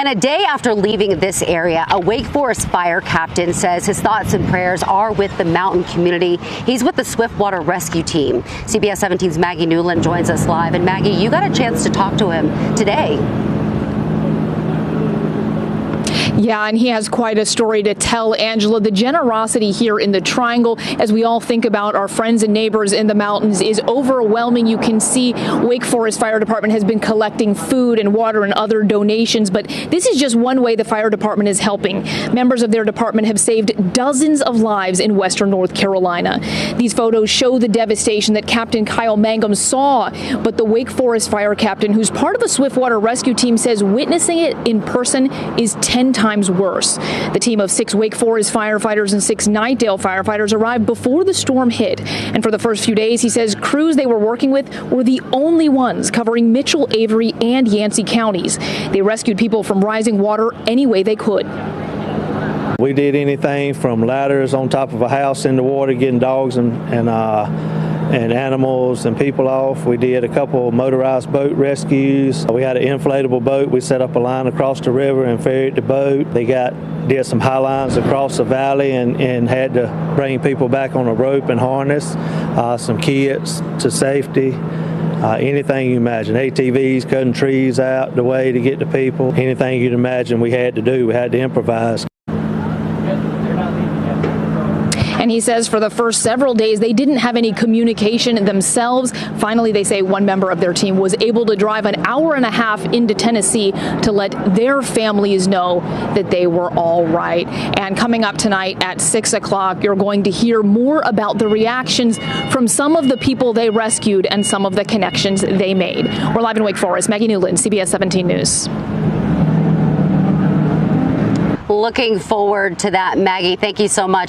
And a day after leaving this area, a Wake Forest fire captain says his thoughts and prayers are with the mountain community. He's with the Swiftwater Rescue Team. CBS 17's Maggie Newland joins us live. And Maggie, you got a chance to talk to him today. Yeah, and he has quite a story to tell, Angela. The generosity here in the Triangle, as we all think about our friends and neighbors in the mountains, is overwhelming. You can see Wake Forest Fire Department has been collecting food and water and other donations, but this is just one way the fire department is helping. Members of their department have saved dozens of lives in western North Carolina. These photos show the devastation that Captain Kyle Mangum saw, but the Wake Forest fire captain, who's part of the Swiftwater Rescue Team, says witnessing it in person is 10 times worse. The team of 6 Wake Forest firefighters and 6 Nightdale firefighters arrived before the storm hit. And for the first few days, he says crews they were working with were the only ones covering Mitchell, Avery, and Yancey counties. They rescued people from rising water any way they could. We did anything from ladders on top of a house in the water, getting dogs and animals and people off. We did a couple motorized boat rescues. We had an inflatable boat. We set up a line across the river and ferried the boat. They did some high lines across the valley and had to bring people back on a rope and harness, some kids to safety. Anything you imagine, ATVs, cutting trees out the way to get to people, anything you'd imagine we had to do, we had to improvise. And he says for the first several days, they didn't have any communication themselves. Finally, they say one member of their team was able to drive an hour and a half into Tennessee to let their families know that they were all right. And coming up tonight at 6 o'clock, you're going to hear more about the reactions from some of the people they rescued and some of the connections they made. We're live in Wake Forest. Maggie Newland, CBS 17 News. Looking forward to that, Maggie. Thank you so much.